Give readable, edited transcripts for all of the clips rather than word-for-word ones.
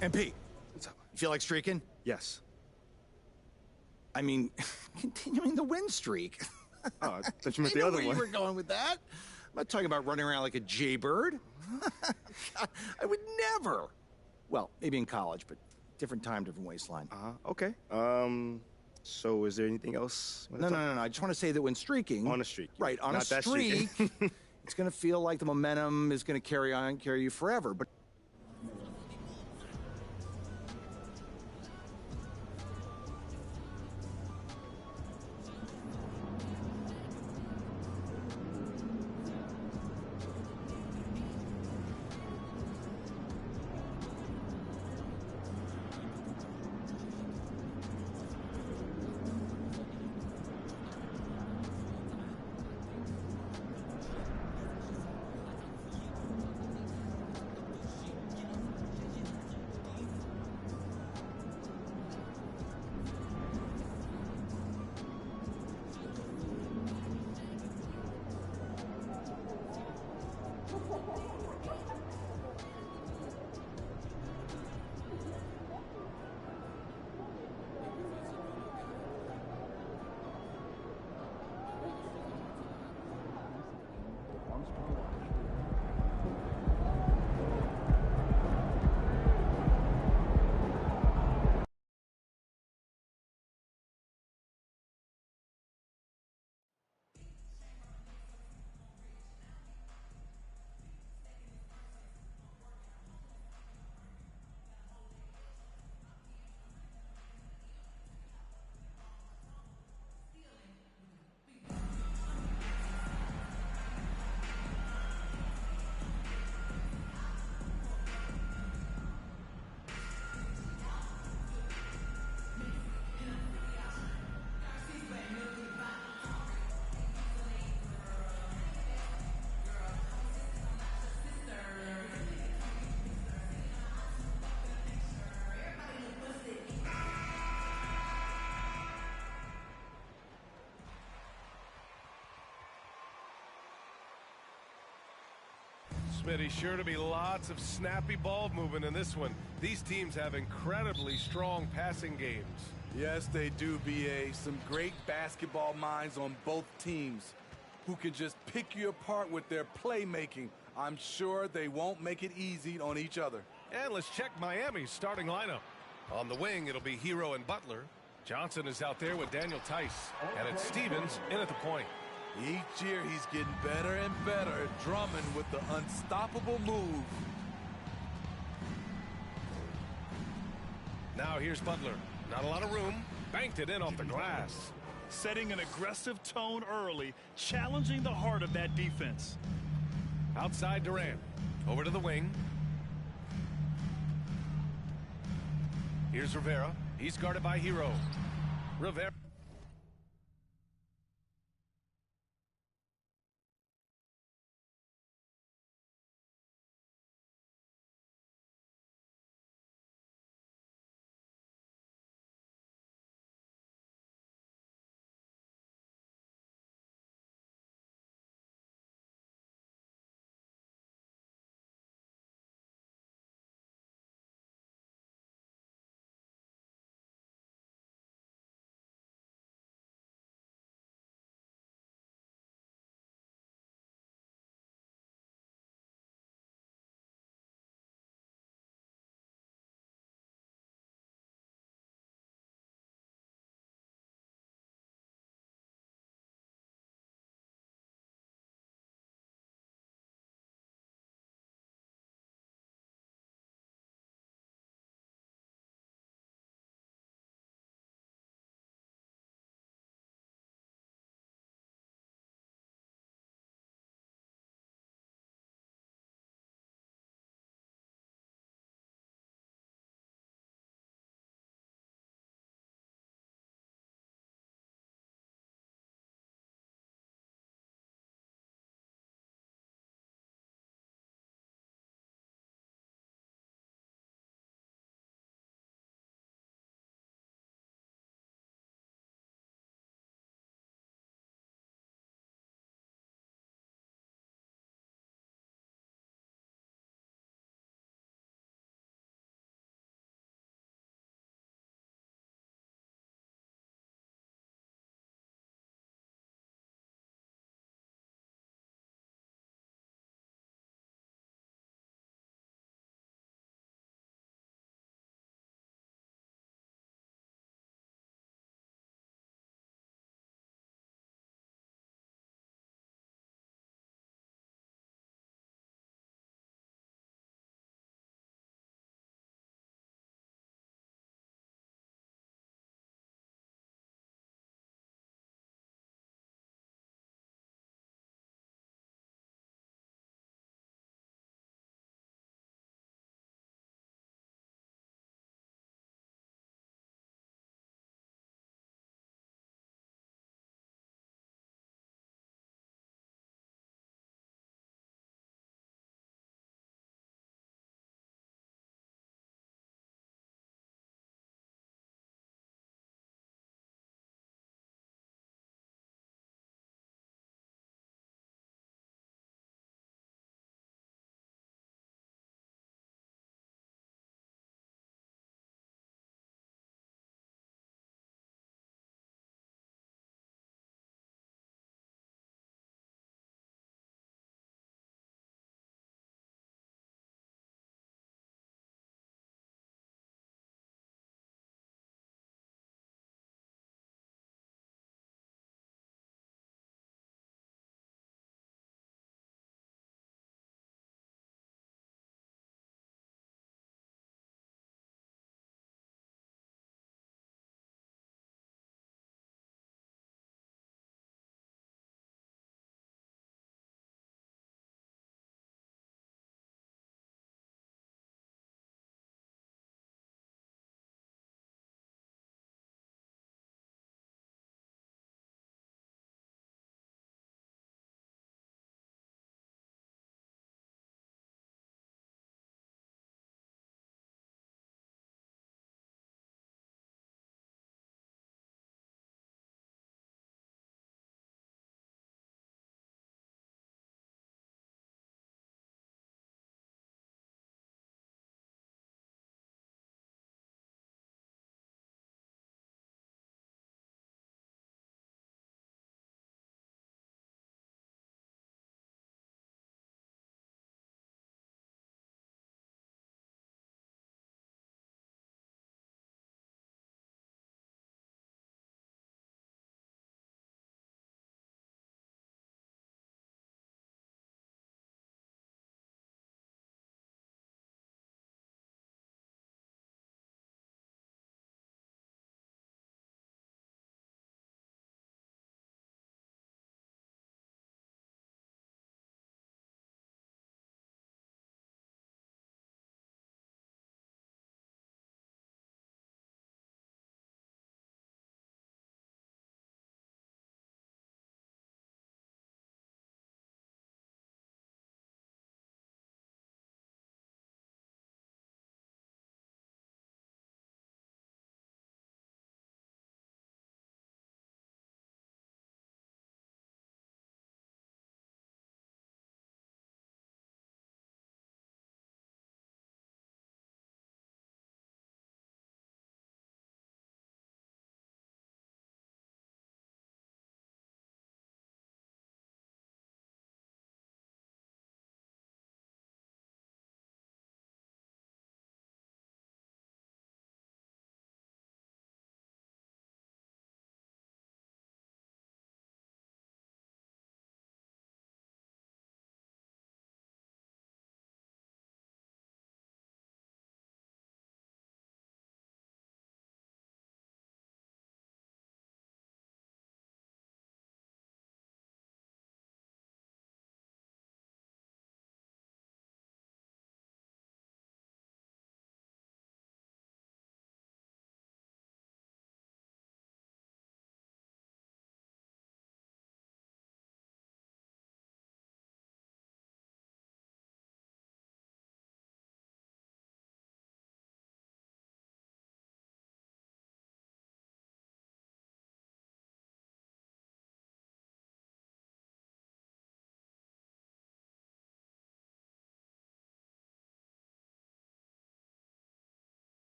MP, what's up? You feel like streaking? Yes. I mean, continuing the win streak. Oh, I thought you meant I the know other where one. you were going with that. I'm not talking about running around like a jaybird. I would never. Well, maybe in college, but different time, different waistline. Okay. So is there anything else? No. I just want to say that when streaking... On a streak. Right, on Not a that streak, streak. it's going to feel like the momentum is going to carry you forever. But Smitty, sure to be lots of snappy ball movement in this one. These teams have incredibly strong passing games. Yes, they do, BA. Some great basketball minds on both teams who can just pick you apart with their playmaking. I'm sure they won't make it easy on each other. And let's check Miami's starting lineup. On the wing, it'll be Hero and Butler. Johnson is out there with Daniel Tice. And it's Stevens in at the point. Each year he's getting better and better at drumming with the unstoppable move. Now here's Butler. Not a lot of room. Banked it in off the glass. Setting an aggressive tone early, challenging the heart of that defense. Outside Durant. Over to the wing. Here's Rivera. He's guarded by Hero. Rivera.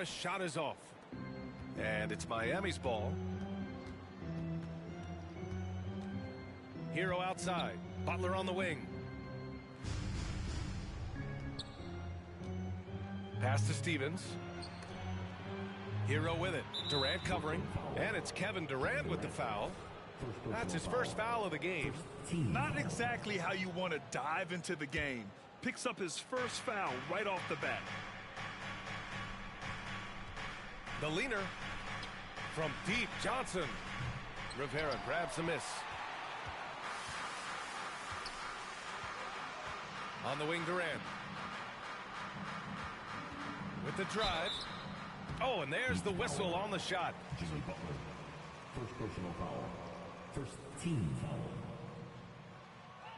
shot is off. And it's Miami's ball. Hero outside. Butler on the wing. Pass to Stevens. Hero with it. Durant covering. And it's Kevin Durant with the foul. That's his first foul of the game. Not exactly how you want to dive into the game. Picks up his first foul right off the bat. The leaner from deep. Johnson. Rivera grabs the miss. On the wing, Durant. With the drive. Oh, and there's the whistle on the shot. Jimmy Butler. First personal foul. First team foul.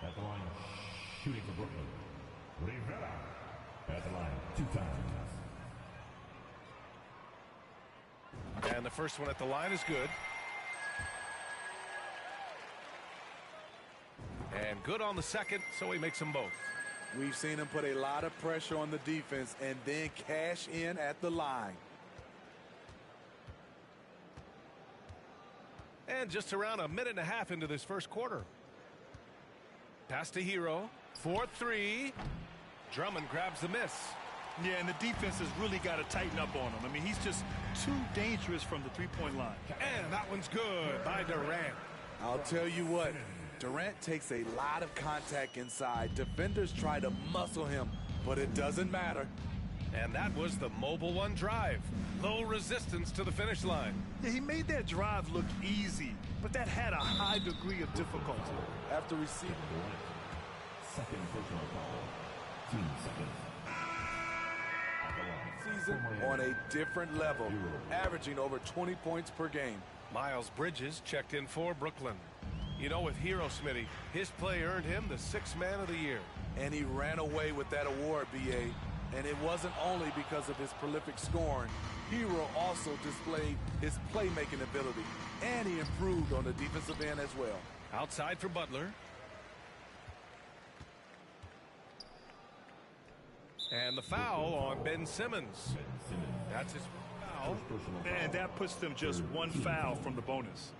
At the line, shooting for Brooklyn. Rivera. At the line, 2 times. And the first one at the line is good. And good on the second, so he makes them both. We've seen him put a lot of pressure on the defense and then cash in at the line. And just around a minute and a half into this first quarter. Pass to Hero. 4-3. Drummond grabs the miss. Yeah, and the defense has really got to tighten up on him. I mean, he's just too dangerous from the three-point line. And that one's good by Durant. I'll tell you what, Durant takes a lot of contact inside. Defenders try to muscle him, but it doesn't matter. And that was the mobile one drive. Low resistance to the finish line. Yeah, he made that drive look easy, but that had a high degree of difficulty. After receiving Second personal foul. 2 seconds. season on a different level, averaging over 20 points per game. Miles Bridges checked in for Brooklyn. You know, with Hero Smitty, his play earned him the 6th man of the year. And he ran away with that award, B.A. And it wasn't only because of his prolific scoring. Hero also displayed his playmaking ability, and he improved on the defensive end as well. Outside for Butler. And the foul on Ben Simmons. That's his foul. And that puts them just 1 foul from the bonus.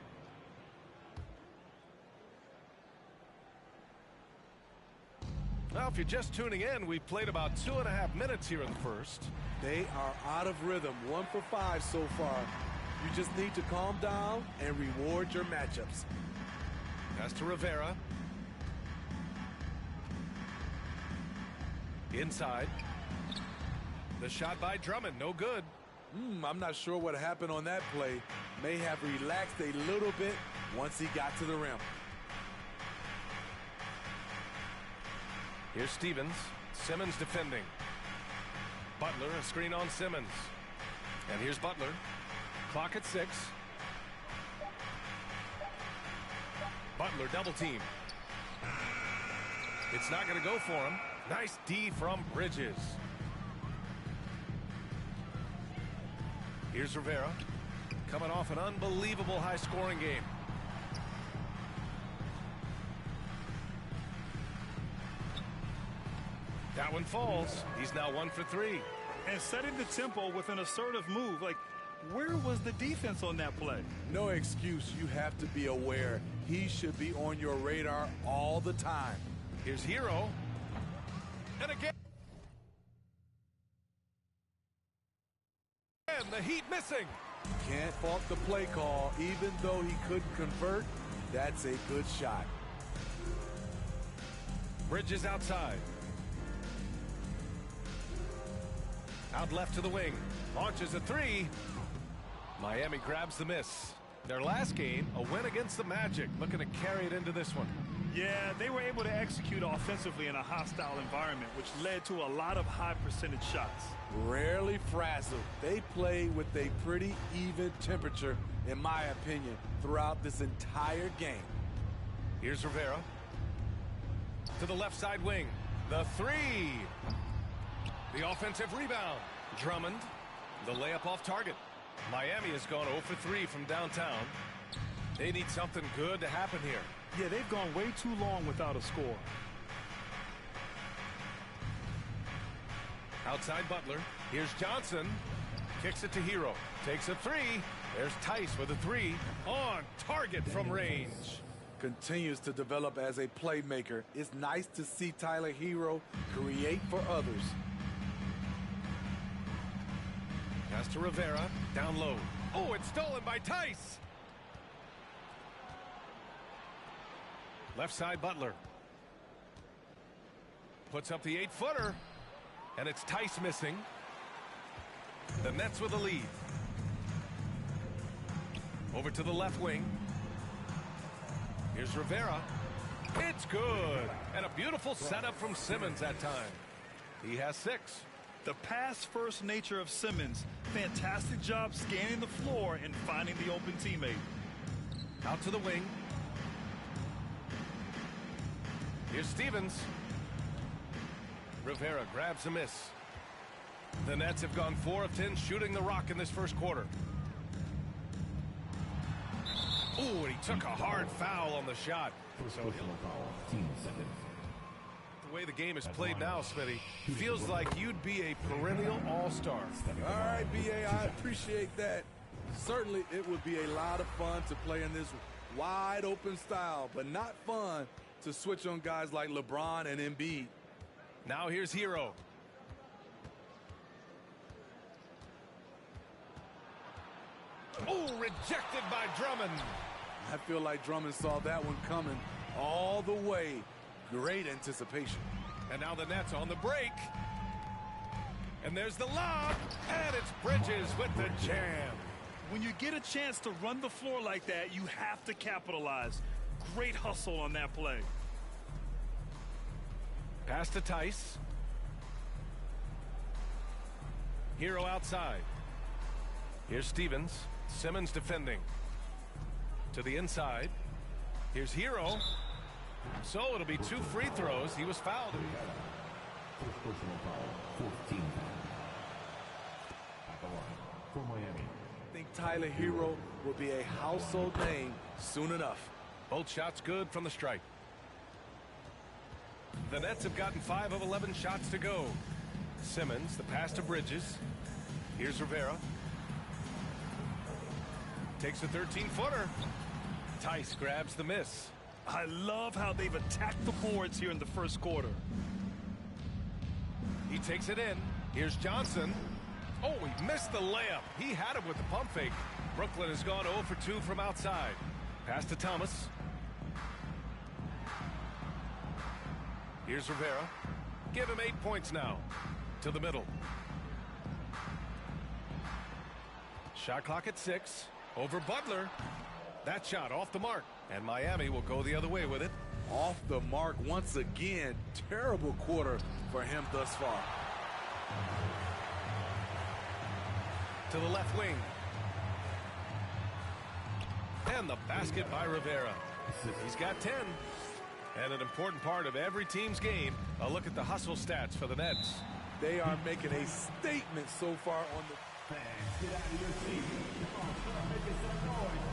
Well, if you're just tuning in, we've played about 2.5 minutes here in the first. They are out of rhythm, 1 for 5 so far. You just need to calm down and reward your matchups. Pass to Rivera. Inside. The shot by Drummond, no good. I'm not sure what happened on that play. May have relaxed a little bit once he got to the rim. Here's Stevens. Simmons defending. Butler, a screen on Simmons. And here's Butler. Clock at 6. Butler double team. It's not going to go for him. Nice D from Bridges. Here's Rivera. Coming off an unbelievable high-scoring game. That one falls. He's now 1 for 3. And setting the tempo with an assertive move. Like, where was the defense on that play? No excuse. You have to be aware. He should be on your radar all the time. Here's Hero. And again. And the Heat missing. Can't fault the play call. Even though he couldn't convert, that's a good shot. Bridges outside. Out left to the wing. Launches a 3. Miami grabs the miss. Their last game, a win against the Magic. Looking to carry it into this one. Yeah, they were able to execute offensively in a hostile environment, which led to a lot of high percentage shots. Rarely frazzled. They play with a pretty even temperature, in my opinion, throughout this entire game. Here's Rivera. To the left side wing. The 3. The offensive rebound. Drummond. The layup off target. Miami has gone 0 for 3 from downtown. They need something good to happen here. Yeah, they've gone way too long without a score. Outside Butler. Here's Johnson. Kicks it to Hero. Takes a three. There's Tice with a three. On target from range. Continues to develop as a playmaker. It's nice to see Tyler Hero create for others. Pass to Rivera. Down low. Oh, it's stolen by Tice. Left side Butler. Puts up the 8-footer. And it's Tice missing. The Nets with the lead. Over to the left wing. Here's Rivera. It's good. And a beautiful setup from Simmons that time. He has 6. The pass-first nature of Simmons. Fantastic job scanning the floor and finding the open teammate. Out to the wing. Here's Stevens. Rivera grabs a miss. The Nets have gone 4 of 10 shooting the rock in this first quarter. Ooh, and he took a hard foul on the shot. So the way the game is played now, Smitty, feels like you'd be a perennial all-star. All right, B.A., I appreciate that. Certainly, it would be a lot of fun to play in this wide-open style, but not fun to switch on guys like LeBron and Embiid. Now here's Hero. Oh, rejected by Drummond. I feel like Drummond saw that one coming all the way. Great anticipation. And now the Nets on the break. And there's the lob. And it's Bridges with the jam. When you get a chance to run the floor like that, you have to capitalize. Great hustle on that play. Pass to Tice. Hero outside. Here's Stevens. Simmons defending. To the inside. Here's Hero. So it'll be 2 free throws. He was fouled. First personal foul, 14. At the line for Miami. I think Tyler Hero will be a household name soon enough. Both shots good from the stripe. The Nets have gotten 5 of 11 shots to go. Simmons, the pass to Bridges. Here's Rivera. Takes a 13-footer. Tice grabs the miss. I love how they've attacked the boards here in the first quarter. He takes it in. Here's Johnson. Oh, he missed the layup. He had him with the pump fake. Brooklyn has gone 0 for 2 from outside. Pass to Thomas. Here's Rivera. Give him 8 points now. To the middle. Shot clock at 6. Over Butler. That shot off the mark. And Miami will go the other way with it. Off the mark once again. Terrible quarter for him thus far. To the left wing. And the basket by Rivera. He's got 10. And an important part of every team's game, a look at the hustle stats for the Nets. They are making a statement so far on the... Fans, get out of your seat. Come on, start making some noise.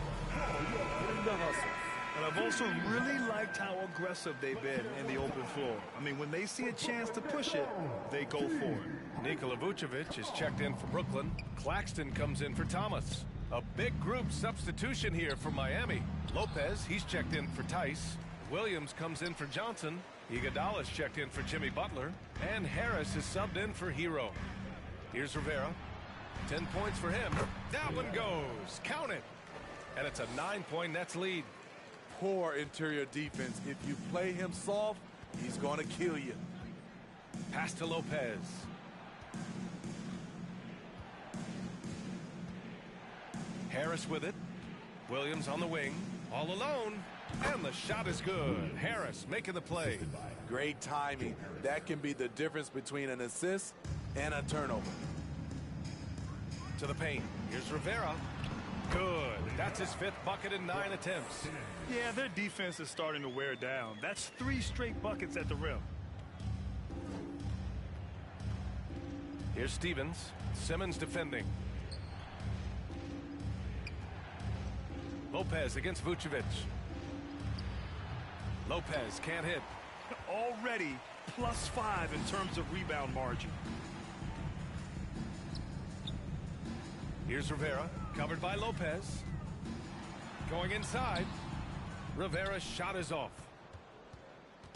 in the hustle. And I've also really liked how aggressive they've been in the open floor. I mean, when they see a chance to push it, they go for it. Nikola Vucevic is checked in for Brooklyn. Claxton comes in for Thomas. A big group substitution here for Miami. Lopez, he's checked in for Tice. Williams comes in for Johnson. Iguodala's checked in for Jimmy Butler. And Harris is subbed in for Hero. Here's Rivera. 10 points for him. That one goes. Count it. And it's a 9-point Nets lead. Poor interior defense. If you play him soft, he's going to kill you. Pass to Lopez. Harris with it. Williams on the wing. All alone. And the shot is good. Harris making the play. Great timing. That can be the difference between an assist and a turnover. To the paint. Here's Rivera. Good. That's his 5th bucket in 9 attempts. Yeah, their defense is starting to wear down. That's 3 straight buckets at the rim. Here's Stevens. Simmons defending. Lopez against Vucevic. Lopez can't hit. Already +5 in terms of rebound margin. Here's Rivera, covered by Lopez. Going inside. Rivera's shot is off.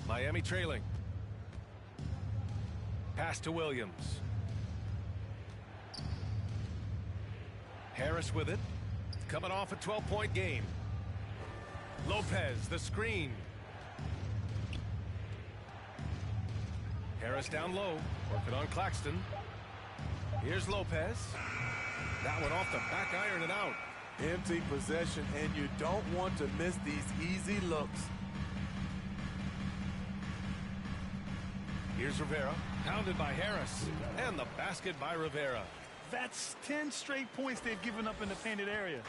Miami trailing. Pass to Williams. Harris with it. Coming off a 12-point game. Lopez, the screen. Harris down low, working on Claxton. Here's Lopez. That one off the back iron and out. Empty possession, and you don't want to miss these easy looks. Here's Rivera, pounded by Harris, and the basket by Rivera. That's 10 straight points they've given up in the painted area.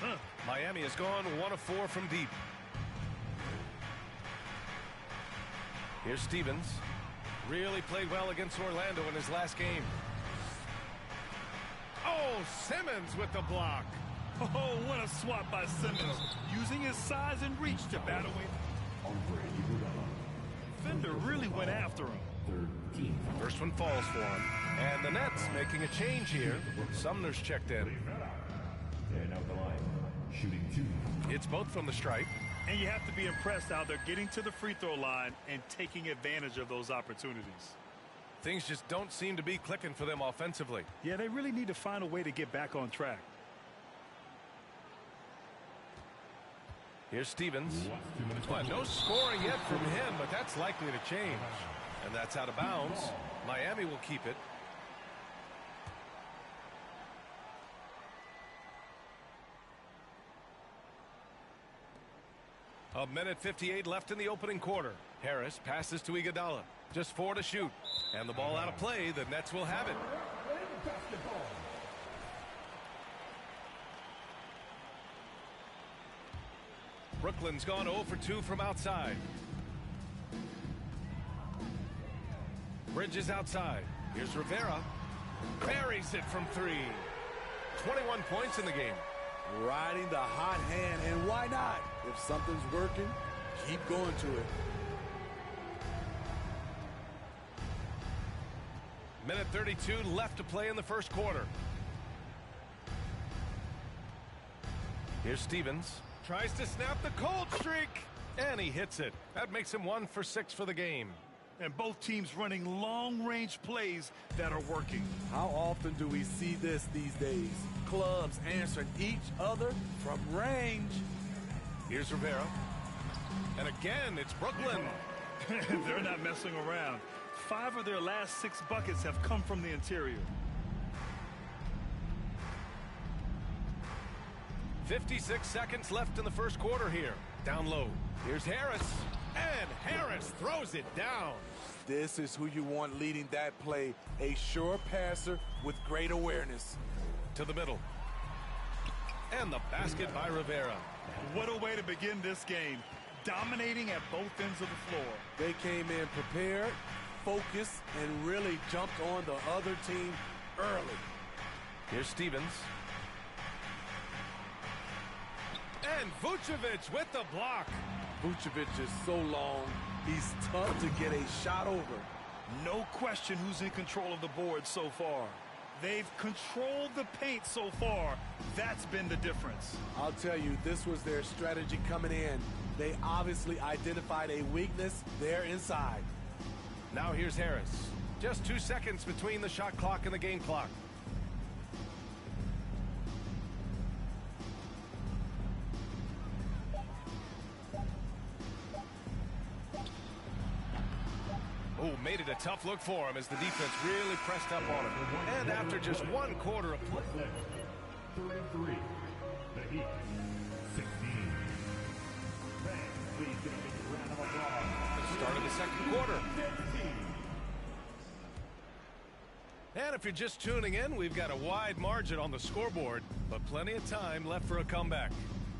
Miami has gone 1 of 4 from deep. Here's Stevens. Really played well against Orlando in his last game. Oh, Simmons with the block. Oh, what a swat by Simmons, using his size and reach to bat away. Fender really went after him. First one falls for him. And the Nets making a change here. Sumner's checked in. And out the line, shooting 2. It's both from the stripe. And you have to be impressed how they're getting to the free throw line and taking advantage of those opportunities. Things just don't seem to be clicking for them offensively. Yeah, they really need to find a way to get back on track. Here's Stevens. Well, no scoring yet from him, but that's likely to change. And that's out of bounds. Miami will keep it. A minute 58 left in the opening quarter. Harris passes to Iguodala. Just 4 to shoot. And the ball out of play. The Nets will have it. Brooklyn's gone 0 for 2 from outside. Bridges outside. Here's Rivera. Buries it from 3. 21 points in the game. Riding the hot hand, and why not? If something's working, keep going to it. Minute 32 left to play in the first quarter. Here's Stevens. Tries to snap the cold streak. And he hits it. That makes him 1 for 6 for the game. And both teams running long-range plays that are working. How often do we see this these days? Clubs answering each other from range. Here's Rivera. And again, it's Brooklyn. They're not messing around. 5 of their last 6 buckets have come from the interior. 56 seconds left in the first quarter here. Down low. Here's Harris. And Harris throws it down. This is who you want leading that play. A sure passer with great awareness. To the middle. And the basket by Rivera. What a way to begin this game. Dominating at both ends of the floor. They came in prepared, focused, and really jumped on the other team early. Here's Stevens. And Vucevic with the block. Vucevic is so long, he's tough to get a shot over. No question who's in control of the board so far. They've controlled the paint so far. That's been the difference. I'll tell you, this was their strategy coming in. They obviously identified a weakness there inside. Now here's Harris. Just 2 seconds between the shot clock and the game clock. Oh, made it a tough look for him as the defense really pressed up on him. And after just 1 quarter of play. 33. The Heat. 16. Fans, please give a big round of applause. The start of the second quarter. And if you're just tuning in, we've got a wide margin on the scoreboard, but plenty of time left for a comeback.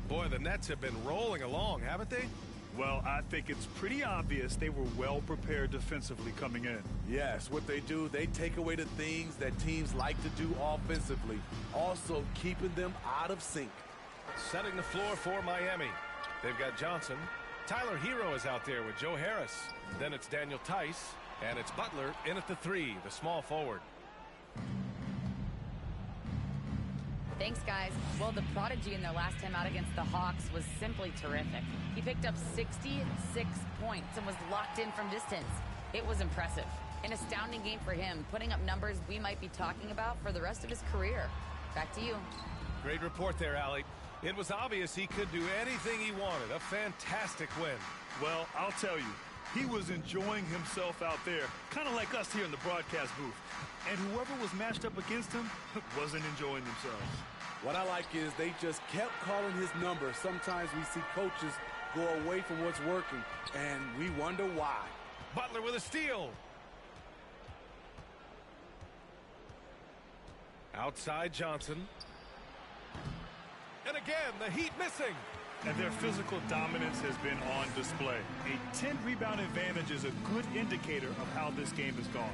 Boy, the Nets have been rolling along, haven't they? Well, I think it's pretty obvious they were well prepared defensively coming in. Yes, what they do, they take away the things that teams like to do offensively, also keeping them out of sync. Setting the floor for Miami. They've got Johnson. Tyler Hero is out there with Joe Harris. Then it's Daniel Tice, and it's Butler in at the 3, the small forward. Thanks, guys. Well, the prodigy in their last time out against the Hawks was simply terrific. He picked up 66 points and was locked in from distance. It was impressive. An astounding game for him, putting up numbers we might be talking about for the rest of his career. Back to you. Great report there, Allie. It was obvious he could do anything he wanted. A fantastic win. Well, I'll tell you, he was enjoying himself out there, kind of like us here in the broadcast booth. And whoever was matched up against him wasn't enjoying themselves. What I like is they just kept calling his number. Sometimes we see coaches go away from what's working, and we wonder why. Butler with a steal. Outside Johnson. And again, the Heat missing. And their physical dominance has been on display. A 10-rebound advantage is a good indicator of how this game has gone.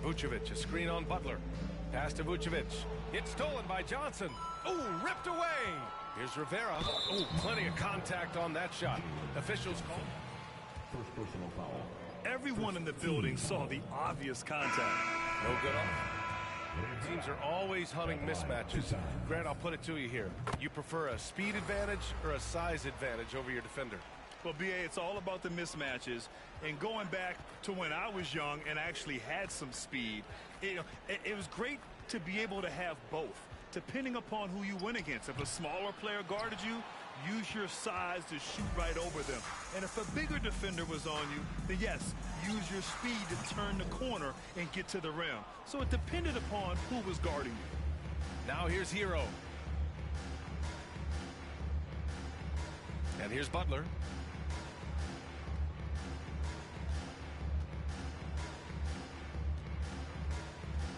Vucevic, a screen on Butler. Pass to Vucevic. It's stolen by Johnson. Oh, ripped away. Here's Rivera. Oh, plenty of contact on that shot. Officials call. First personal foul. Everyone in the building saw the obvious contact. No good off. Teams are always hunting mismatches. Grant, I'll put it to you here. You prefer a speed advantage or a size advantage over your defender? Well, B.A., it's all about the mismatches. And going back to when I was young and actually had some speed, it was great to be able to have both, depending upon who you went against. If a smaller player guarded you, use your size to shoot right over them. And if a bigger defender was on you, then yes, use your speed to turn the corner and get to the rim. So it depended upon who was guarding you. Now here's Hero. And here's Butler.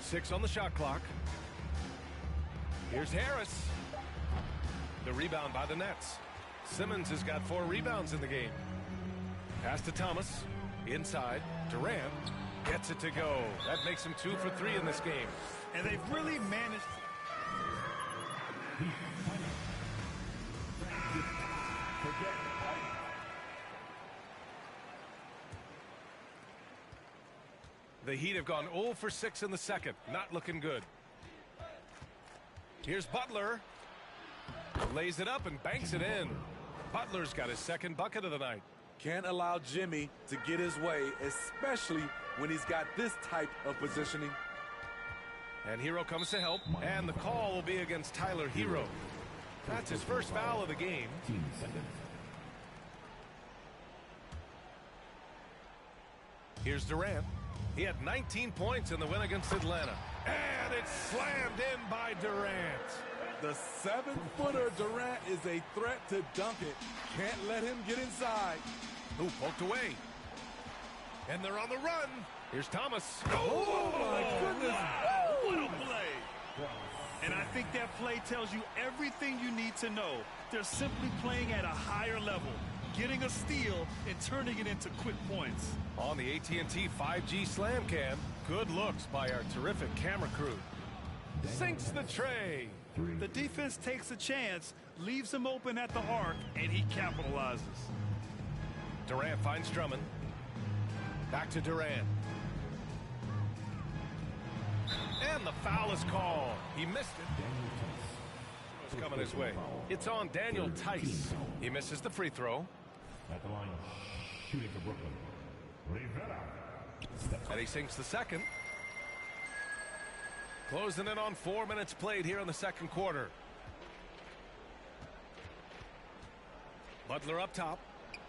Six on the shot clock. Here's Harris. The rebound by the Nets. Simmons has got 4 rebounds in the game. Pass to Thomas. Inside. Durant gets it to go. That makes him 2 for 3 in this game. And they've really managed. The Heat have gone 0 for 6 in the second. Not looking good. Here's Butler. Lays it up and banks it in. Butler's got his second bucket of the night. Can't allow Jimmy to get his way, especially when he's got this type of positioning. And Hero comes to help, and the call will be against Tyler Hero. That's his first foul of the game. Here's Durant. He had 19 points in the win against Atlanta. And it's slammed in by Durant. The 7-footer Durant is a threat to dunk it. Can't let him get inside. Who poked away. And they're on the run. Here's Thomas. Oh my goodness. Wow, what a play. And I think that play tells you everything you need to know. They're simply playing at a higher level, getting a steal and turning it into quick points. On the AT&T 5G Slam Cam, good looks by our terrific camera crew. Sinks the tray. The defense takes a chance, leaves him open at the arc, and he capitalizes. Durant finds Drummond. Back to Durant. And the foul is called. He missed it. It's coming his way. It's on Daniel Tice. He misses the free throw. At the line, shooting for Brooklyn. Rivera. And he sinks the second. Closing in on 4 minutes played here in the second quarter. Butler up top.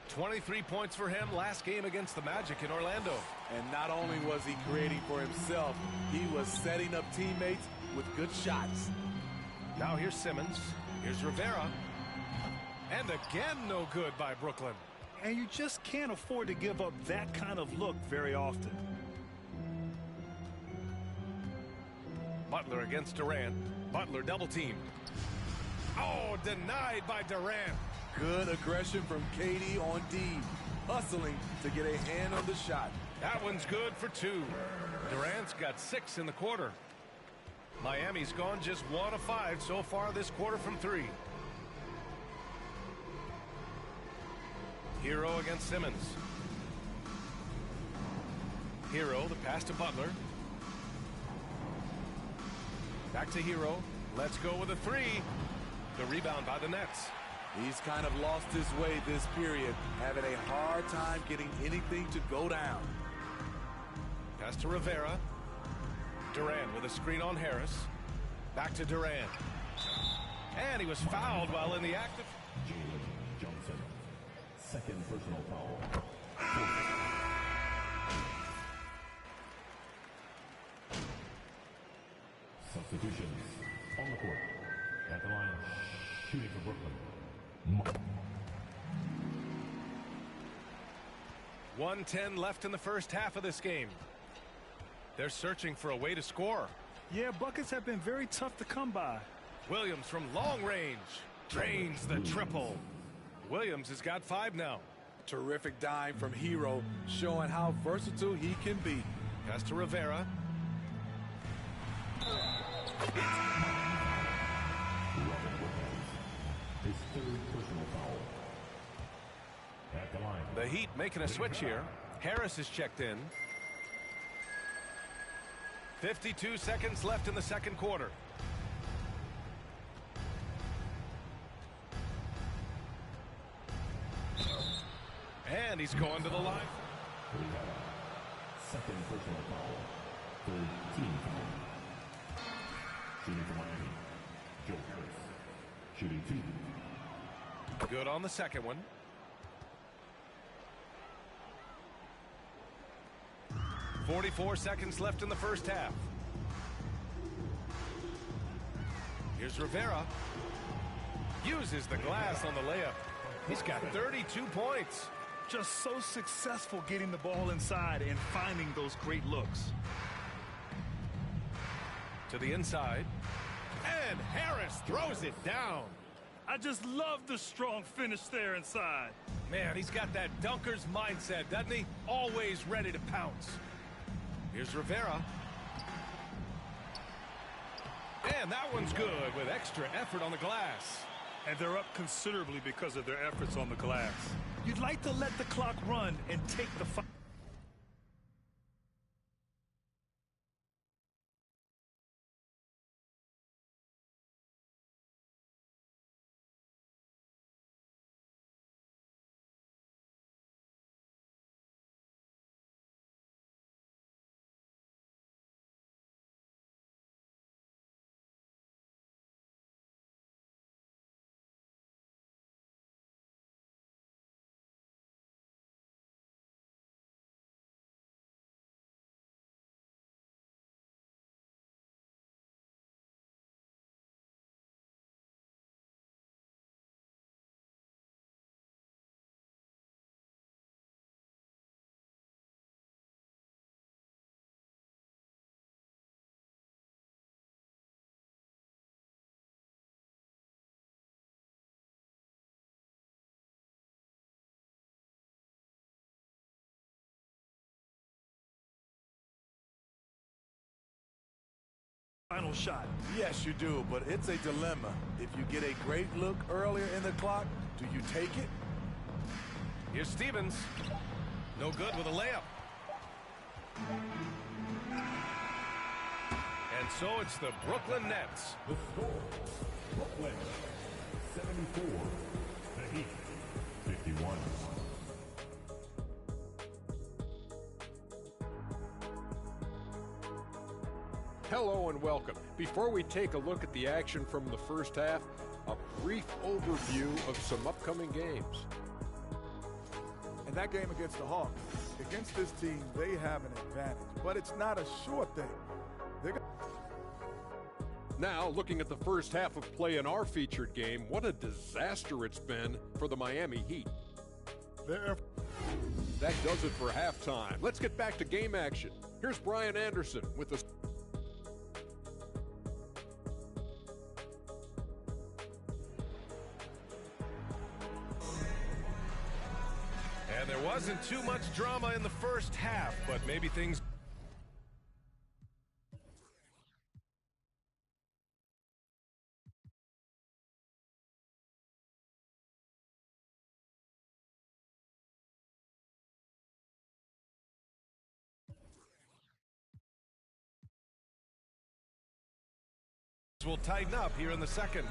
23 points for him last game against the Magic in Orlando. And not only was he creating for himself, he was setting up teammates with good shots. Now here's Simmons. Here's Rivera. And again, no good by Brooklyn. And you just can't afford to give up that kind of look very often. Butler against Durant. Butler double teamed. Oh, denied by Durant. Good aggression from KD on D, hustling to get a hand on the shot. That one's good for 2. Durant's got 6 in the quarter. Miami's gone just 1 of 5 so far this quarter from 3. Hero against Simmons. Hero, the pass to Butler. Back to Hero. Let's go with a three. The rebound by the Nets. He's kind of lost his way this period, having a hard time getting anything to go down. Pass to Rivera. Durant with a screen on Harris. Back to Durant. And he was fouled while in the act of... Jalen Johnson. Second personal foul. Substitutions on the court. At the line, shooting for Brooklyn. 1:10 left in the first half of this game. They're searching for a way to score. Yeah, buckets have been very tough to come by. Williams from long range drains the triple. Williams has got 5 now. Terrific dime from Hero, showing how versatile he can be. Pass to Rivera. His third personal foul. At the line. The Heat making a switch here. Harris is checked in. 52 seconds left in the second quarter. And he's going to the line. Second personal foul. Third team foul. Shooting for Miami. Joe Harris. Shooting 2. Good on the second one. .44 seconds left in the first half. Here's Rivera. Uses the glass on the layup. He's got 32 points. Just so successful getting the ball inside and finding those great looks. To the inside. And Harris throws it down. I just love the strong finish there inside. Man, he's got that dunker's mindset, doesn't he? Always ready to pounce. Here's Rivera. And that one's good with extra effort on the glass. And they're up considerably because of their efforts on the glass. You'd like to let the clock run and take the fight. Final shot. Yes, you do, but it's a dilemma. If you get a great look earlier in the clock, do you take it? Here's Stevens. No good with a layup. And so it's the Brooklyn Nets. The score. Brooklyn 74. The Heat 51. Hello and welcome. Before we take a look at the action from the first half, a brief overview of some upcoming games. And that game against the Hawks, against this team, they have an advantage, but it's not a sure thing. Now, looking at the first half of play in our featured game, what a disaster it's been for the Miami Heat. That does it for halftime. Let's get back to game action. Here's Brian Anderson with the... And there wasn't too much drama in the first half, but maybe things... will tighten up here in the second.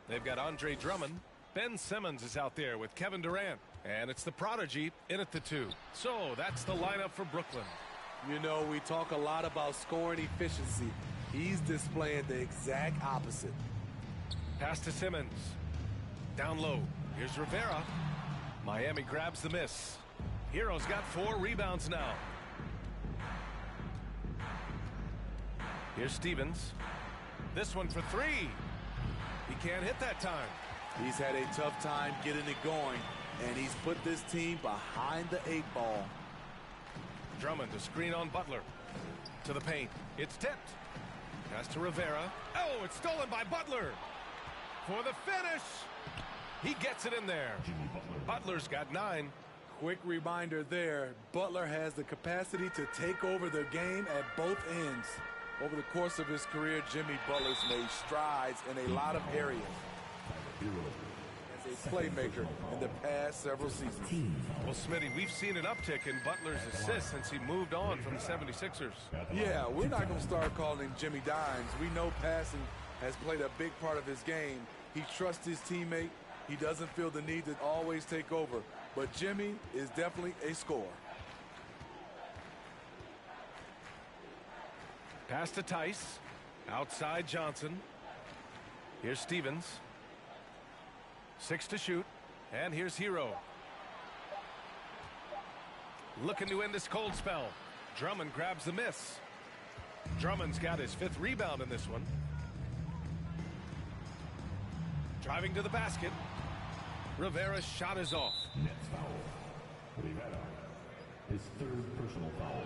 They've got Andre Drummond. Ben Simmons is out there with Kevin Durant. And it's the prodigy in at the 2. So that's the lineup for Brooklyn. You know, we talk a lot about scoring efficiency. He's displaying the exact opposite. Pass to Simmons. Down low. Here's Rivera. Miami grabs the miss. Hero's got 4 rebounds now. Here's Stevens. This one for 3. He can't hit that time. He's had a tough time getting it going, and he's put this team behind the 8 ball. Drummond to screen on Butler. To the paint. It's tipped. Pass to Rivera. Oh, it's stolen by Butler. For the finish. He gets it in there. Butler's got 9. Quick reminder there, Butler has the capacity to take over the game at both ends. Over the course of his career, Jimmy Butler's made strides in a lot of areas as a playmaker in the past several seasons. Well, Smitty, we've seen an uptick in Butler's assists since he moved on from the 76ers. Yeah, we're not going to start calling him Jimmy Dimes. We know passing has played a big part of his game. He trusts his teammate. He doesn't feel the need to always take over. But Jimmy is definitely a scorer. Pass to Tice. Outside Johnson. Here's Stevens. 6 to shoot. And here's Hero. Looking to end this cold spell. Drummond grabs the miss. Drummond's got his 5th rebound in this one. Driving to the basket. Rivera's shot is off. Next foul. Rivera. His 3rd personal foul.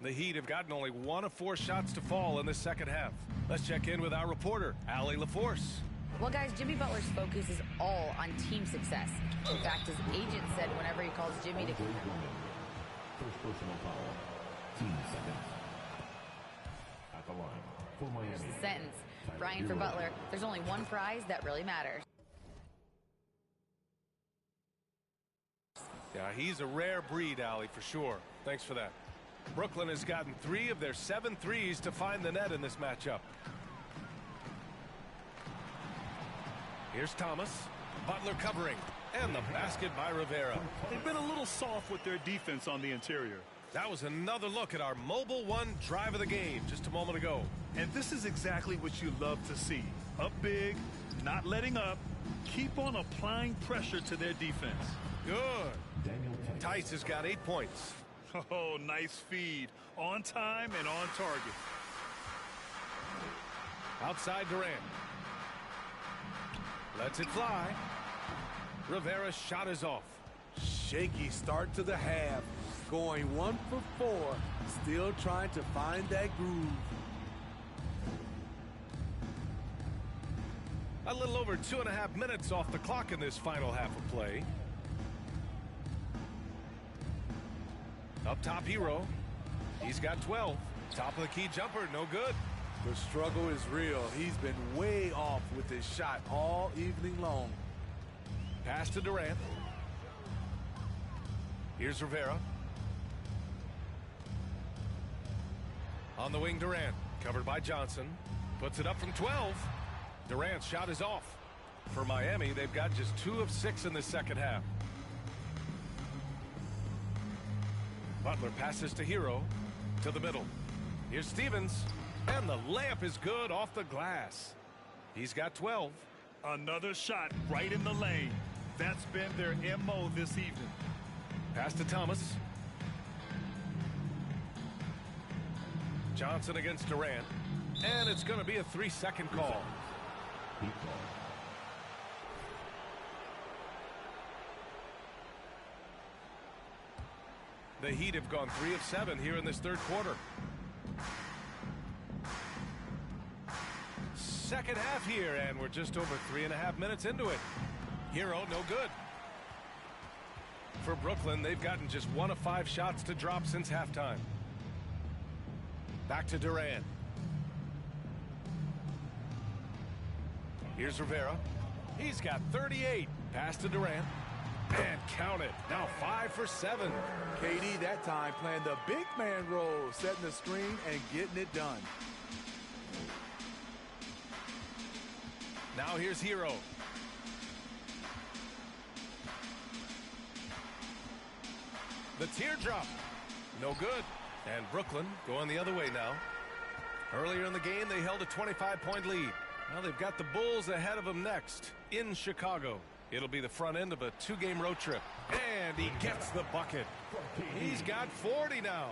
The Heat have gotten only 1 of 4 shots to fall in the second half. Let's check in with our reporter, Allie LaForce. Well, guys, Jimmy Butler's focus is all on team success. In fact, his agent said whenever he calls Jimmy to... First personal foul. Team seconds. At the line for Miami. Sentence. Brian, for Butler, there's only one prize that really matters. Yeah, he's a rare breed, Allie, for sure. Thanks for that. Brooklyn has gotten 3 of their 7 threes to find the net in this matchup. Here's Thomas. Butler covering. And the basket by Rivera. They've been a little soft with their defense on the interior. That was another look at our Mobile One drive of the game just a moment ago. And this is exactly what you love to see. Up big, not letting up, keep on applying pressure to their defense. Good. Tice has got 8 points. Oh, nice feed. On time and on target. Outside Durant. Lets it fly. Rivera's shot is off. Shaky start to the half. Going 1 for 4. Still trying to find that groove. A little over 2.5 minutes off the clock in this final half of play. Up top, Hero. He's got 12. Top of the key jumper, no good. The struggle is real. He's been way off with his shot all evening long. Pass to Durant. Here's Rivera. On the wing, Durant. Covered by Johnson. Puts it up from 12. Durant's shot is off. For Miami, they've got just 2 of 6 in the second half. Butler passes to Hero. To the middle. Here's Stevens. And the layup is good off the glass. He's got 12. Another shot right in the lane. That's been their MO this evening. Pass to Thomas. Johnson against Durant. And it's going to be a 3-second call. The Heat have gone 3 of 7 here in this third quarter. Second half here, and we're just over 3.5 minutes into it. Hero, no good. For Brooklyn, they've gotten just 1 of 5 shots to drop since halftime. Back to Durant. Here's Rivera. He's got 38. Pass to Durant. And count it. Now 5 for 7. KD that time playing the big man role, setting the screen and getting it done. Now here's Hero. The teardrop. No good. And Brooklyn going the other way now. Earlier in the game, they held a 25-point lead. Now they've got the Bulls ahead of them next in Chicago. It'll be the front end of a 2-game road trip. And he gets the bucket. He's got 40 now.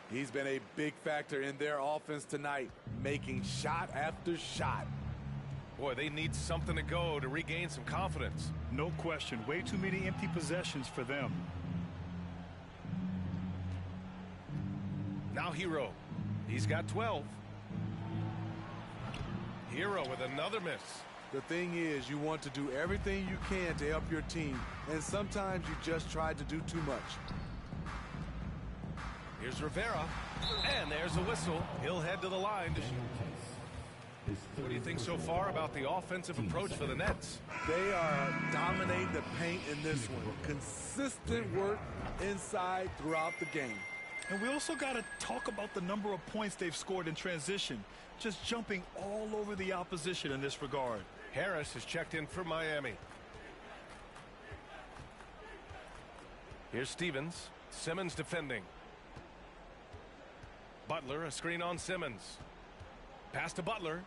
He's been a big factor in their offense tonight, making shot after shot. Boy, they need something to go to regain some confidence. No question. Way too many empty possessions for them. Now Hero. He's got 12. Hero with another miss. The thing is, you want to do everything you can to help your team, and sometimes you just try to do too much. Here's Rivera, and there's a whistle. He'll head to the line. What do you think so far about the offensive approach for the Nets? They are dominating the paint in this one. Consistent work inside throughout the game. And we also got to talk about the number of points they've scored in transition, just jumping all over the opposition in this regard. Harris has checked in for Miami. Here's Stevens. Simmons defending. Butler, a screen on Simmons. Pass to Butler.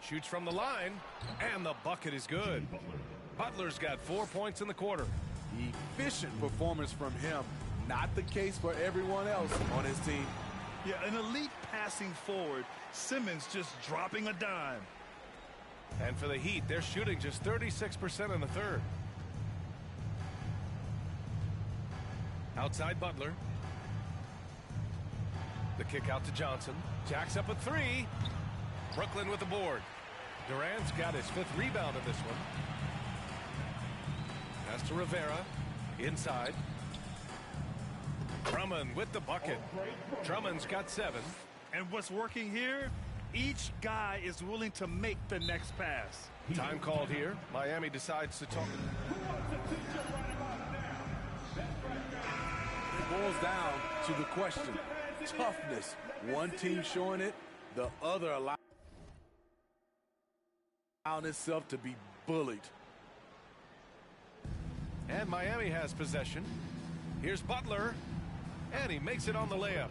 Shoots from the line, and the bucket is good. Butler's got 4 points in the quarter. Efficient performance from him. Not the case for everyone else on his team. Yeah, an elite passing forward. Simmons just dropping a dime. And for the Heat, they're shooting just 36% in the third. Outside Butler. The kick out to Johnson. Jacks up a 3. Brooklyn with the board. Durant's got his 5th rebound in this one. Pass to Rivera. Inside. Drummond with the bucket. Drummond's got 7. And what's working here? Each guy is willing to make the next pass. Time called here. Miami decides to talk. It boils down to the question. Toughness. One team showing it, the other allowing itself to be bullied. And Miami has possession. Here's Butler. And he makes it on the layup.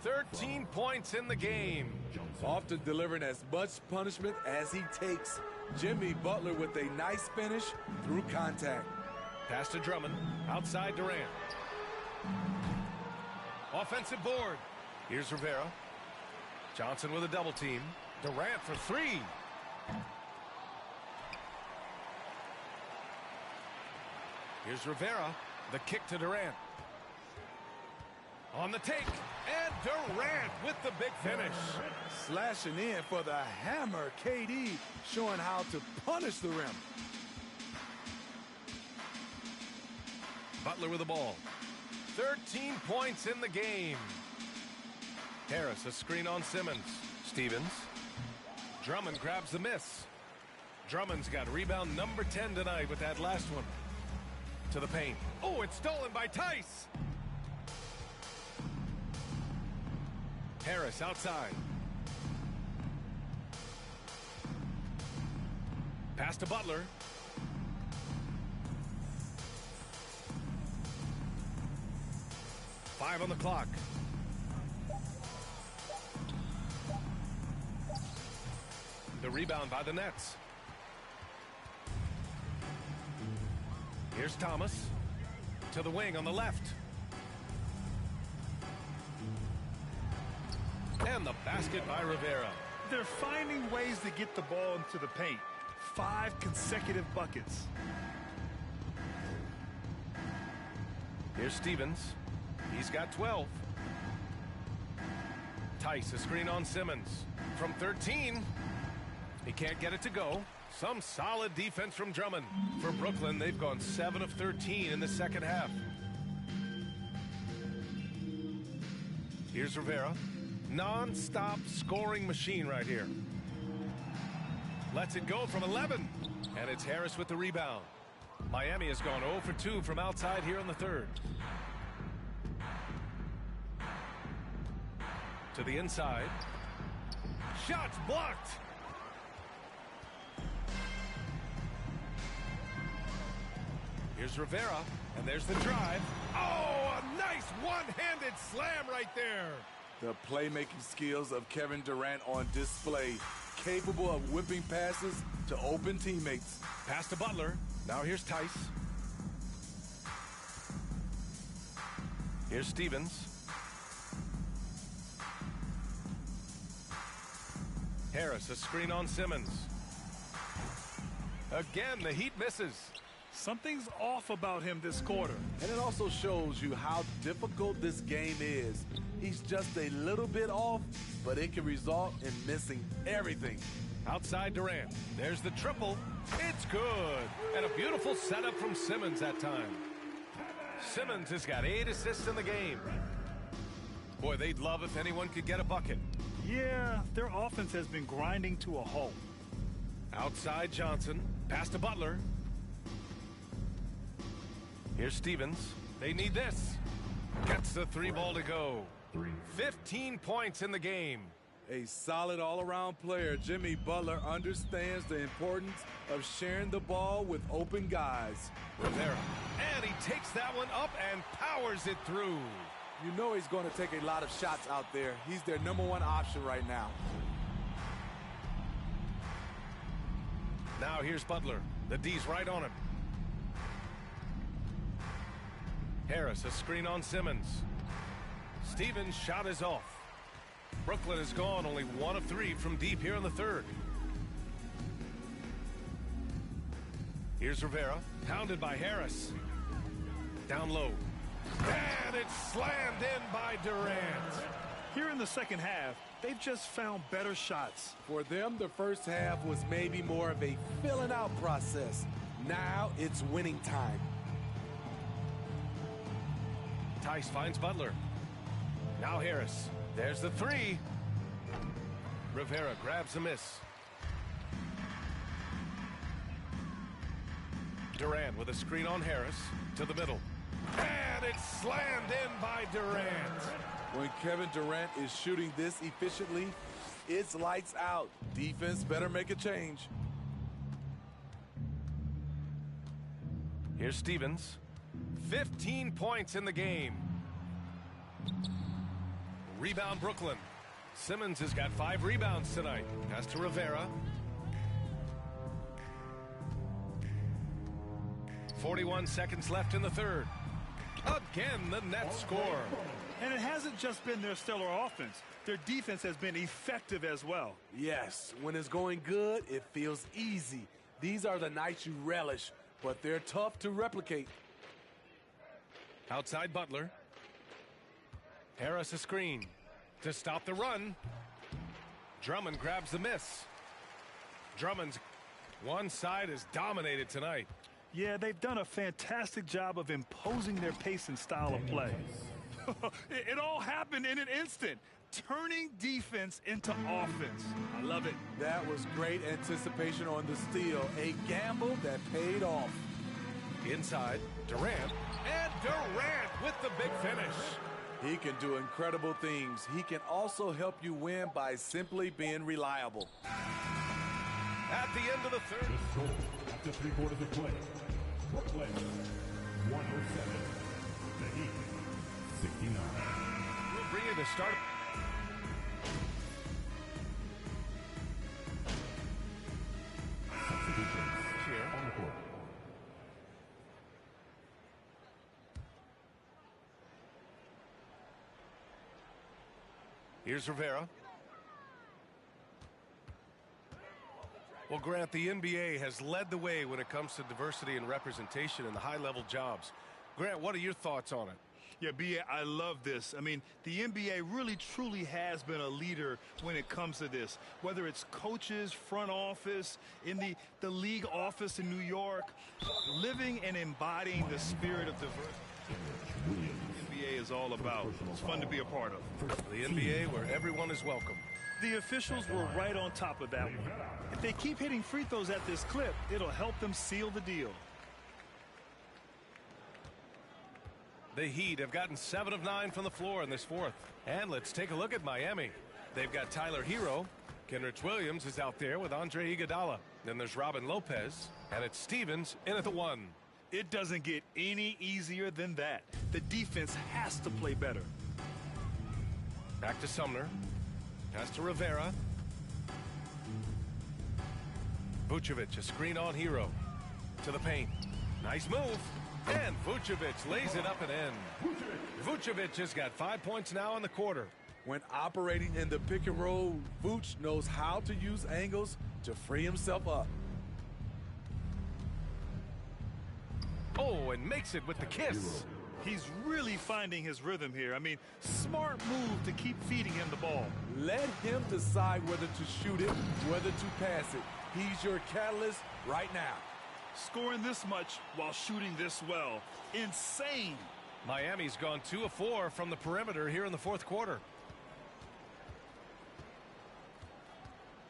13 points in the game. Often delivering as much punishment as he takes. Jimmy Butler with a nice finish through contact. Pass to Drummond. Outside Durant. Offensive board. Here's Rivera. Johnson with a double team. Durant for 3. Here's Rivera. The kick to Durant. On the take. And Durant with the big finish. Slashing in for the hammer. KD showing how to punish the rim. Butler with the ball. 13 points in the game. Harris, a screen on Simmons. Stevens. Drummond grabs the miss. Drummond's got rebound number 10 tonight with that last one. To the paint. Oh, it's stolen by Tice. Harris outside. Pass to Butler. Five on the clock. The rebound by the Nets. Here's Thomas. To the wing on the left. And the basket by Rivera. They're finding ways to get the ball into the paint. 5 consecutive buckets. Here's Stevens. He's got 12. Tice, a screen on Simmons. From 13. He can't get it to go. Some solid defense from Drummond. For Brooklyn, they've gone 7 of 13 in the second half. Here's Rivera. Non-stop scoring machine right here. Lets it go from 11. And it's Harris with the rebound. Miami has gone 0 for 2 from outside here in the third. To the inside. Shots blocked. Here's Rivera, and there's the drive. Oh, a nice one-handed slam right there. The playmaking skills of Kevin Durant on display, capable of whipping passes to open teammates. Pass to Butler. Now here's Tice. Here's Stevens. Harris, a screen on Simmons. Again, the Heat misses. Something's off about him this quarter. And it also shows you how difficult this game is. He's just a little bit off, but it can result in missing everything. Outside Durant. There's the triple. It's good. And a beautiful setup from Simmons that time. Simmons has got 8 assists in the game. Boy, they'd love if anyone could get a bucket. Yeah, their offense has been grinding to a halt. Outside Johnson. Pass to Butler. Here's Stevens. They need this. Gets the 3-ball to go. 15 points in the game. A solid all-around player, Jimmy Butler understands the importance of sharing the ball with open guys. Rivera. And he takes that one up and powers it through. You know he's going to take a lot of shots out there. He's their #1 option right now. Now here's Butler. The D's right on him. Harris, a screen on Simmons. Stevens' shot is off. Brooklyn has gone only 1 of 3 from deep here in the third. Here's Rivera, pounded by Harris. Down low. And it's slammed in by Durant. Here in the second half, they've just found better shots. For them, the first half was maybe more of a filling out process. Now it's winning time. Tice finds Butler. Now Harris. There's the 3. Rivera grabs a miss. Durant with a screen on Harris to the middle. And it's slammed in by Durant. When Kevin Durant is shooting this efficiently, it's lights out. Defense better make a change. Here's Stevens. 15 points in the game. Rebound Brooklyn. Simmons has got 5 rebounds tonight. Pass to Rivera. 41 seconds left in the third. Again, the Nets score. And it hasn't just been their stellar offense. Their defense has been effective as well. Yes, when it's going good, it feels easy. These are the nights you relish, but they're tough to replicate. Outside Butler. Harris a screen to stop the run. Drummond grabs the miss. Drummond's one side is dominated tonight. Yeah, they've done a fantastic job of imposing their pace and style of play. It all happened in an instant, turning defense into offense. I love it. That was great anticipation on the steal. A gamble that paid off. Inside, Durant. And Durant with the big finish. He can do incredible things. He can also help you win by simply being reliable. At the end of the third. The score after 3 quarters of play. Brooklyn 107. The Heat 69. We'll bring you the start. Substitutions Here. on the court. Here's Rivera. Well, Grant, the NBA has led the way when it comes to diversity and representation in the high-level jobs. Grant, what are your thoughts on it? Yeah, B.A., I love this. I mean, the NBA really, truly has been a leader when it comes to this. Whether it's coaches, front office, in the league office in New York, living and embodying the spirit of diversity. NBA is all about. It's fun to be a part of. The NBA where everyone is welcome. The officials were right on top of that one. If they keep hitting free throws at this clip, it'll help them seal the deal. The Heat have gotten 7 of 9 from the floor in this fourth. And let's take a look at Miami. They've got Tyler Hero. Kenrich Williams is out there with Andre Iguodala. Then there's Robin Lopez. And it's Stevens in at the 1. It doesn't get any easier than that. The defense has to play better. Back to Sumner. Pass to Rivera. Vucevic, a screen on Hero. To the paint. Nice move. And Vucevic lays it up and in. Vucevic has got 5 points now in the quarter. When operating in the pick and roll, Vooch knows how to use angles to free himself up. Oh, and makes it with the kiss. He's really finding his rhythm here. I mean, smart move to keep feeding him the ball. Let him decide whether to shoot it, whether to pass it. He's your catalyst right now. Scoring this much while shooting this well. Insane. Miami's gone 2 of 4 from the perimeter here in the fourth quarter.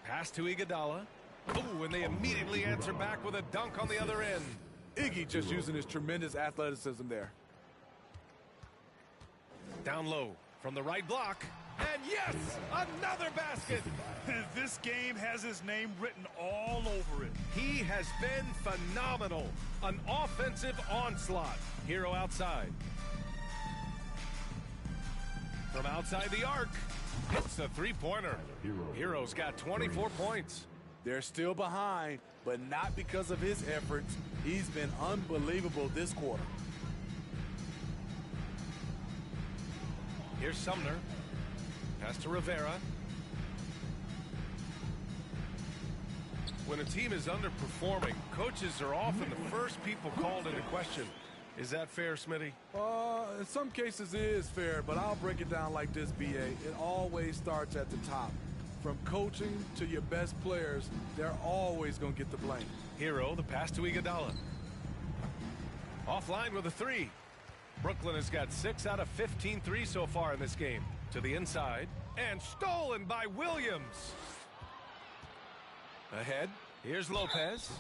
Pass to Iguodala. Oh, and they immediately answer back with a dunk on the other end. Iggy just using his tremendous athleticism there. Down low from the right block. And yes, another basket. This game has his name written all over it. He has been phenomenal. An offensive onslaught. Hero outside. From outside the arc. Hits a three-pointer. Hero's got 24 points. They're still behind, but not because of his efforts. He's been unbelievable this quarter. Here's Sumner. Pass to Rivera. When a team is underperforming, coaches are often the first people called into question. Is that fair, Smitty? In some cases it is fair, but I'll break it down like this, B.A. It always starts at the top. From coaching to your best players, they're always going to get the blame. Hero, the pass to Iguodala. Offline with a 3. Brooklyn has got 6 out of 15 threes so far in this game. To the inside, and stolen by Williams. Ahead, here's Lopez.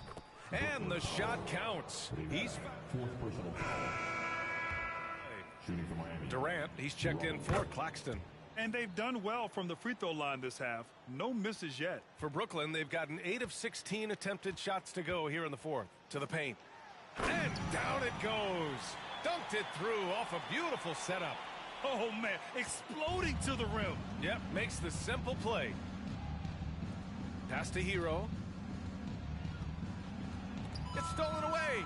And the shot counts. He's Fourth personal foul. Shooting for Miami. Durant, he's checked in for Claxton. And they've done well from the free throw line this half. No misses yet. For Brooklyn, they've gotten 8 of 16 attempted shots to go here in the fourth. To the paint. And down it goes. Dunked it through off a beautiful setup. Oh, man, exploding to the rim. Yep, makes the simple play. Pass to Hero. It's stolen away.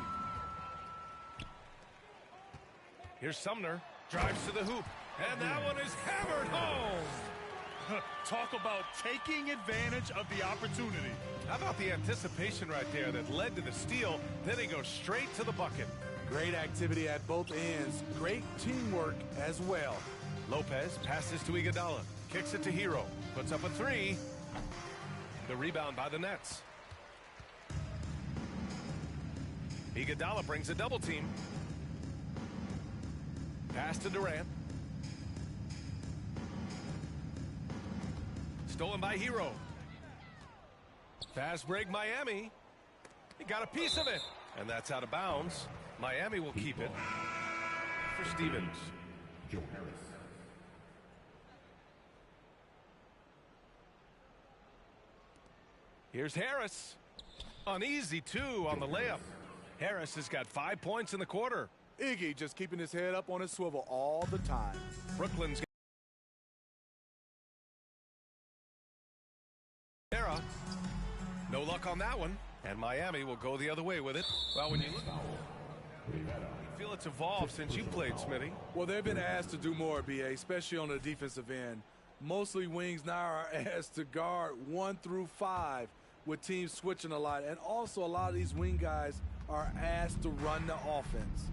Here's Sumner. Drives to the hoop. And that one is hammered home. Talk about taking advantage of the opportunity. How about the anticipation right there that led to the steal? Then he goes straight to the bucket. Great activity at both ends. Great teamwork as well. Lopez passes to Iguodala. Kicks it to Hero. Puts up a 3. The rebound by the Nets. Iguodala brings a double team. Pass to Durant. Stolen by Hero. Fast break Miami. He got a piece of it. And that's out of bounds. Miami will keep it for Stevens. Joe Harris. Here's Harris. An easy 2 on the layup. Harris has got 5 points in the quarter. Iggy just keeping his head up on his swivel all the time. Brooklyn's no luck on that one. And Miami will go the other way with it. Well, when you look, you feel it's evolved since you played, Smitty. Well, they've been asked to do more, B.A., especially on the defensive end. Mostly wings now are asked to guard 1 through 5 with teams switching a lot. And also a lot of these wing guys are asked to run the offense.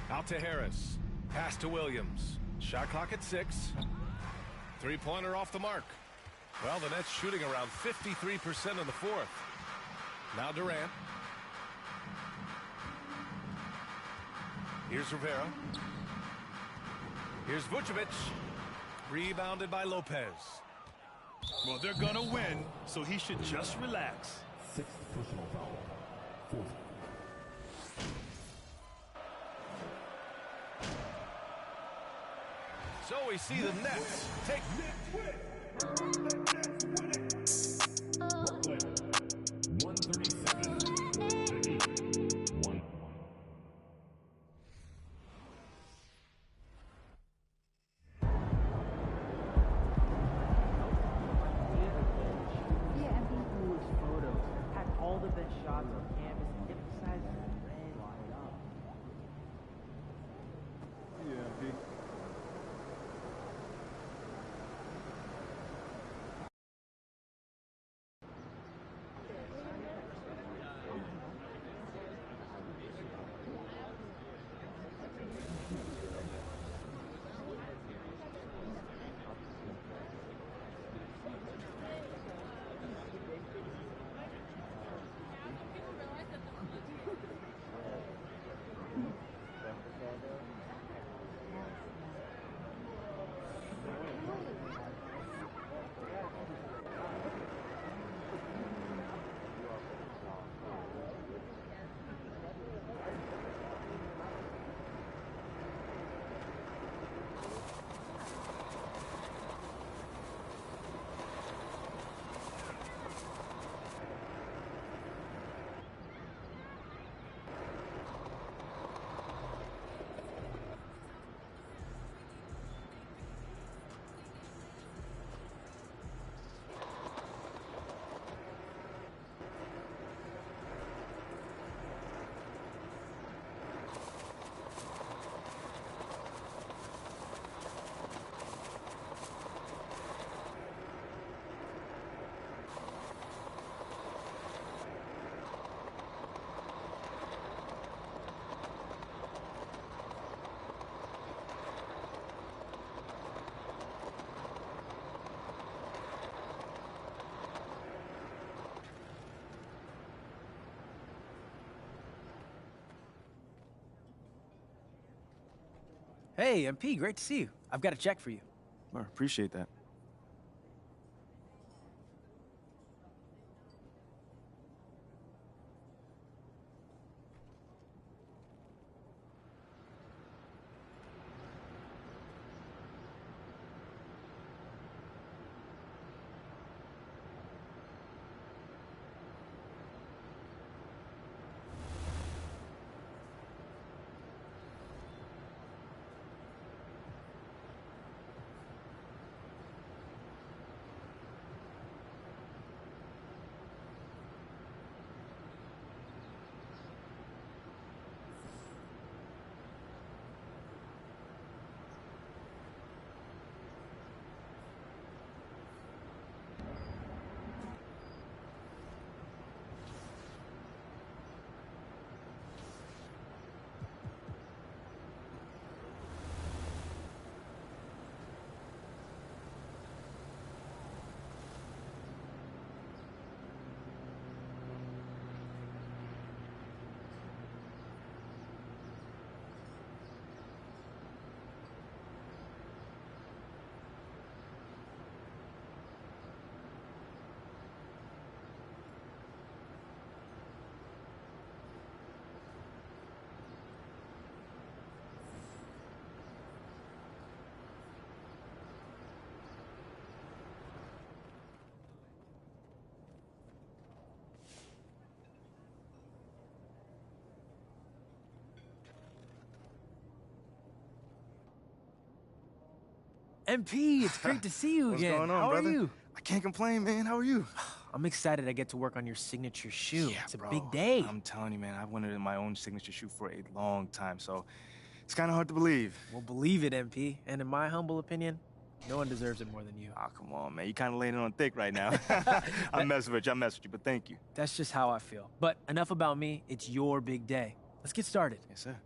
Out to Harris. Pass to Williams. Shot clock at 6. Three-pointer off the mark. Well, the Nets shooting around 53% in the fourth. Now Durant. Here's Rivera. Here's Vucevic. Rebounded by Lopez. Well, they're going to win, so he should just relax. Sixth personal foul. Fourth. So we see the Nets take. Brooklyn, 137. The Heat, 1. Yeah, and people with photos had all the best shots on campus and emphasized the red light up. Yeah, Hey, MP, great to see you. I've got a check for you. I appreciate that. MP, it's great to see you What's again. going on, How brother? are you? I can't complain, man. How are you? I'm excited I get to work on your signature shoe. Yeah, It's a bro. big day. I'm telling you, man, I've wanted my own signature shoe for a long time, so it's kind of hard to believe. Well, believe it, MP. And in my humble opinion, no one deserves it more than you. Oh, come on, man. You kind of laying it on thick right now. I'm messing with you, but thank you. That's just how I feel. But enough about me. It's your big day. Let's get started. Yes, sir.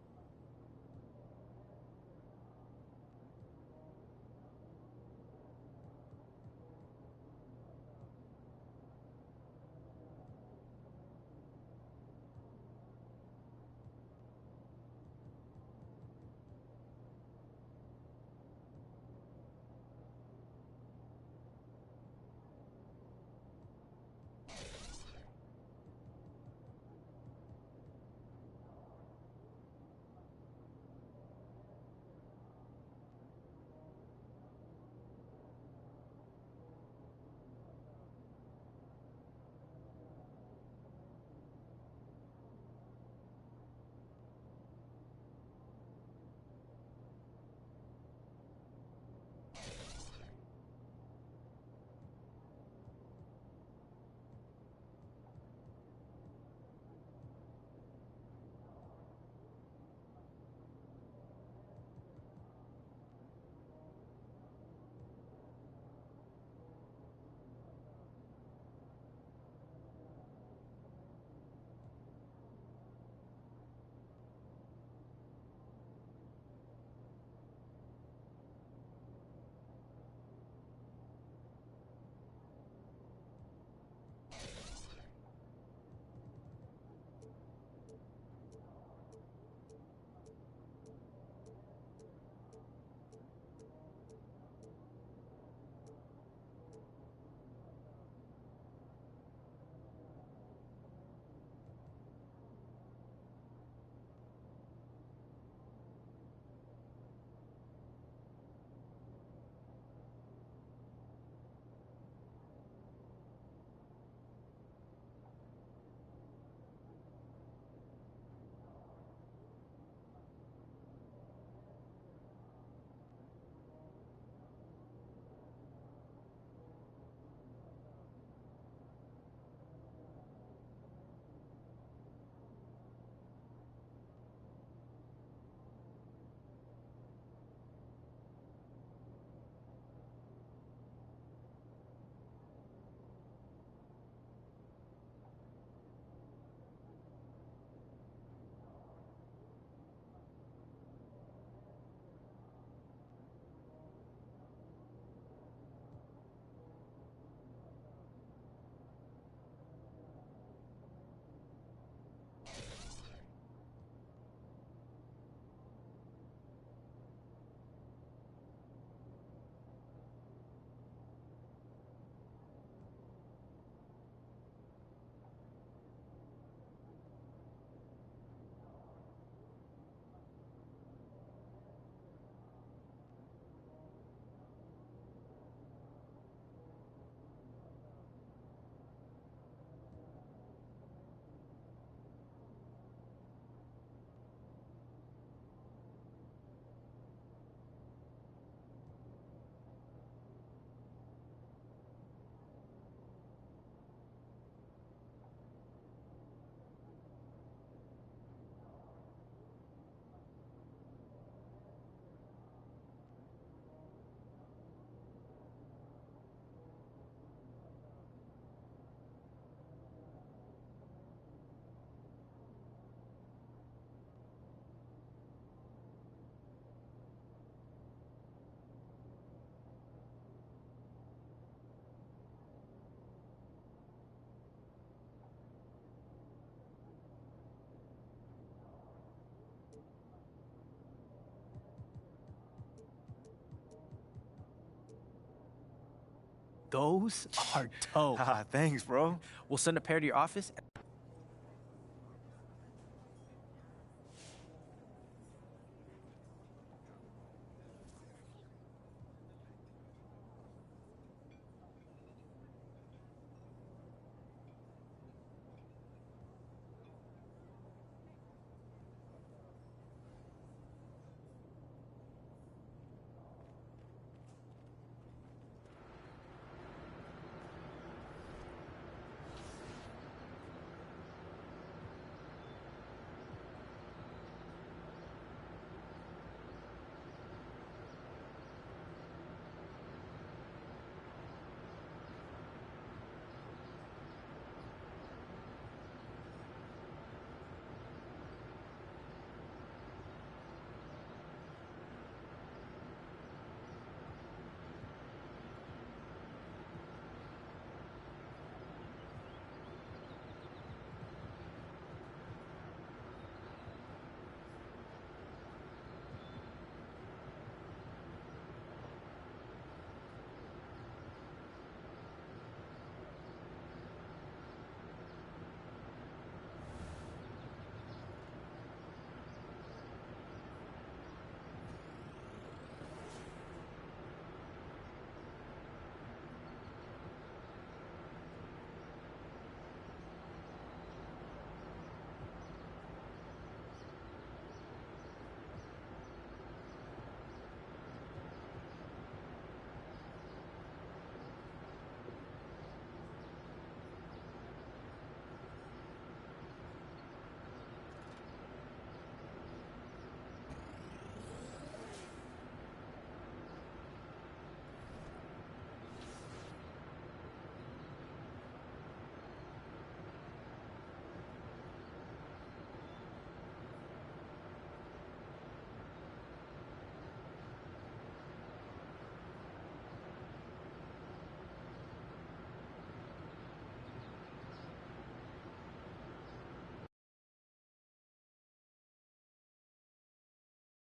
Those are dope. Thanks, bro. We'll send a pair to your office.